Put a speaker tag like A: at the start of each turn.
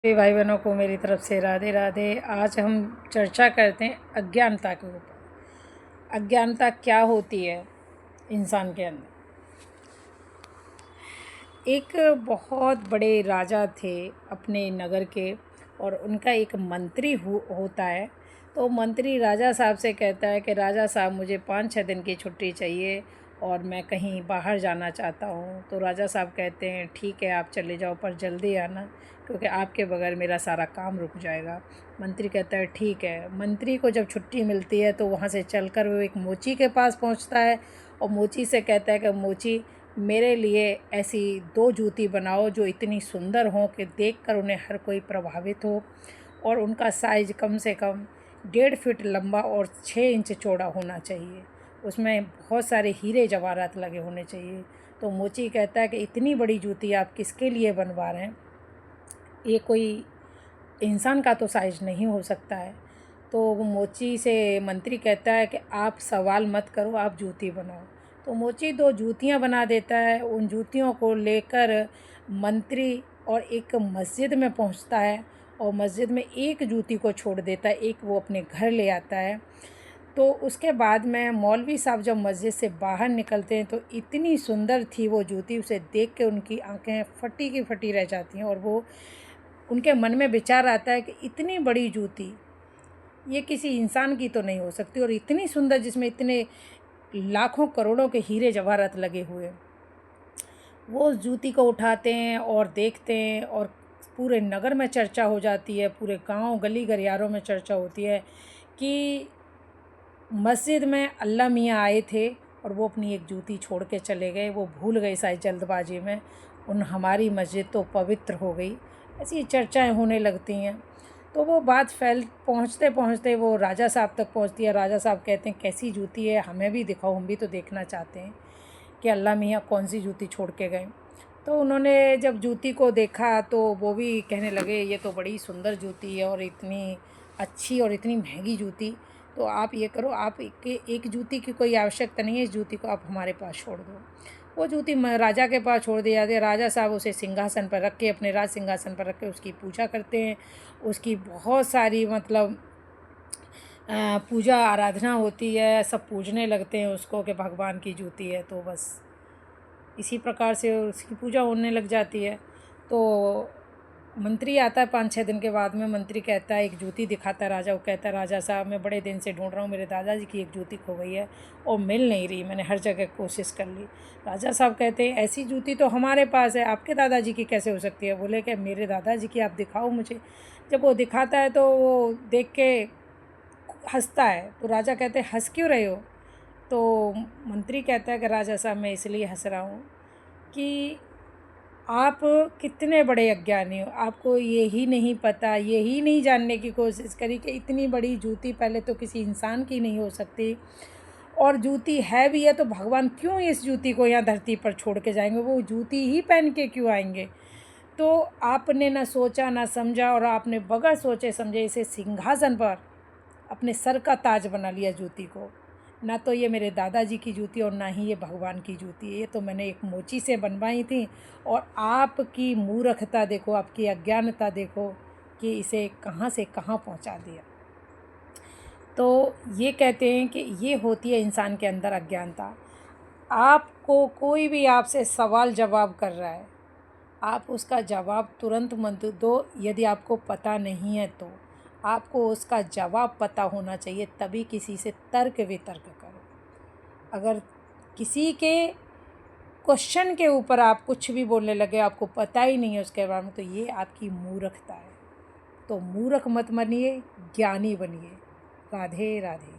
A: सभी भाई बहनों को मेरी तरफ से राधे राधे। आज हम चर्चा करते हैं अज्ञानता के ऊपर। अज्ञानता क्या होती है इंसान के अंदर। एक बहुत बड़े राजा थे अपने नगर के, और उनका एक मंत्री होता है। तो मंत्री राजा साहब से कहता है कि राजा साहब, मुझे 5-6 दिन की छुट्टी चाहिए और मैं कहीं बाहर जाना चाहता हूँ। तो राजा साहब कहते हैं ठीक है, आप चले जाओ, पर जल्दी आना, क्योंकि आपके बगैर मेरा सारा काम रुक जाएगा। मंत्री कहता है ठीक है। मंत्री को जब छुट्टी मिलती है तो वहाँ से चलकर वो एक मोची के पास पहुँचता है और मोची से कहता है कि मोची, मेरे लिए ऐसी 2 जूती बनाओ जो इतनी सुंदर हों कि देखकर उन्हें हर कोई प्रभावित हो, और उनका साइज़ कम से कम 1.5 फीट लंबा और 6 इंच चौड़ा होना चाहिए। उसमें बहुत सारे हीरे जवाहरात लगे होने चाहिए। तो मोची कहता है कि इतनी बड़ी जूती आप किसके लिए बनवा रहे हैं? ये कोई इंसान का तो साइज़ नहीं हो सकता है। तो वो मोची से मंत्री कहता है कि आप सवाल मत करो, आप जूती बनाओ। तो मोची 2 जूतियाँ बना देता है। उन जूतियों को लेकर मंत्री और एक मस्जिद में पहुंचता है, और मस्जिद में एक जूती को छोड़ देता है, एक वो अपने घर ले आता है। तो उसके बाद में मौलवी साहब जब मस्जिद से बाहर निकलते हैं तो इतनी सुंदर थी वो जूती, उसे देख के उनकी आंखें फटी की फटी रह जाती हैं, और वो उनके मन में विचार आता है कि इतनी बड़ी जूती ये किसी इंसान की तो नहीं हो सकती, और इतनी सुंदर जिसमें इतने लाखों करोड़ों के हीरे जवाहरात लगे हुए। वो उस जूती को उठाते हैं और देखते हैं, और पूरे नगर में चर्चा हो जाती है, पूरे गांव गली गलियारों में चर्चा होती है कि मस्जिद में अल्लाह मियाँ आए थे और वो अपनी एक जूती छोड़ के चले गए। वो भूल गए शायद जल्दबाजी में, हमारी मस्जिद तो पवित्र हो गई। ऐसी चर्चाएं होने लगती हैं। तो वो बात पहुँचते पहुँचते वो राजा साहब तक पहुँचती है। राजा साहब कहते हैं कैसी जूती है, हमें भी दिखाओ, हम भी तो देखना चाहते हैं कि अल्लाह मियाँ कौन सी जूती छोड़ के गए। तो उन्होंने जब जूती को देखा तो वो भी कहने लगे ये तो बड़ी सुंदर जूती है, और इतनी अच्छी और इतनी महंगी जूती। तो आप ये करो, आप एक जूती की कोई आवश्यकता नहीं है, इस जूती को आप हमारे पास छोड़ दो। वो जूती राजा के पास छोड़ दी जाती है। राजा साहब उसे सिंहासन पर रख के, अपने राज सिंहासन पर रख के उसकी पूजा करते हैं। उसकी बहुत सारी मतलब पूजा आराधना होती है, सब पूजने लगते हैं उसको कि भगवान की जूती है। तो बस इसी प्रकार से उसकी पूजा होने लग जाती है। तो मंत्री आता है 5-6 दिन के बाद में। मंत्री कहता है, एक जूती दिखाता है राजा को, कहता है राजा साहब, मैं बड़े दिन से ढूंढ रहा हूँ, मेरे दादाजी की एक जूती खो गई है और मिल नहीं रही, मैंने हर जगह कोशिश कर ली। राजा साहब कहते हैं ऐसी जूती तो हमारे पास है, आपके दादाजी की कैसे हो सकती है? बोले कि मेरे दादाजी की आप दिखाओ मुझे। जब वो दिखाता है तो वो देख के हंसता है। तो राजा कहते हैं हंस क्यों रहे हो? तो मंत्री कहता है कि राजा साहब, मैं इसलिए हंस रहा हूँ कि आप कितने बड़े अज्ञानी हो। आपको यही नहीं पता, यही नहीं जानने की कोशिश करी कि इतनी बड़ी जूती पहले तो किसी इंसान की नहीं हो सकती, और जूती है भी है तो भगवान क्यों इस जूती को यहाँ धरती पर छोड़ के जाएंगे? वो जूती ही पहन के क्यों आएंगे? तो आपने ना सोचा ना समझा, और आपने बगैर सोचे समझे इसे सिंहासन पर अपने सर का ताज बना लिया जूती को। ना तो ये मेरे दादाजी की जूती और ना ही ये भगवान की जूती है, ये तो मैंने एक मोची से बनवाई थी। और आपकी मूर्खता देखो, आपकी अज्ञानता देखो कि इसे कहाँ से कहाँ पहुँचा दिया। तो ये कहते हैं कि ये होती है इंसान के अंदर अज्ञानता। आपको कोई भी आपसे सवाल जवाब कर रहा है, आप उसका जवाब तुरंत मत दो। यदि आपको पता नहीं है तो आपको उसका जवाब पता होना चाहिए, तभी किसी से तर्क वितर्क करो। अगर किसी के क्वेश्चन के ऊपर आप कुछ भी बोलने लगे, आपको पता ही नहीं है उसके बारे में, तो ये आपकी मूर्खता है। तो मूर्ख मत बनिए, ज्ञानी बनिए। राधे राधे।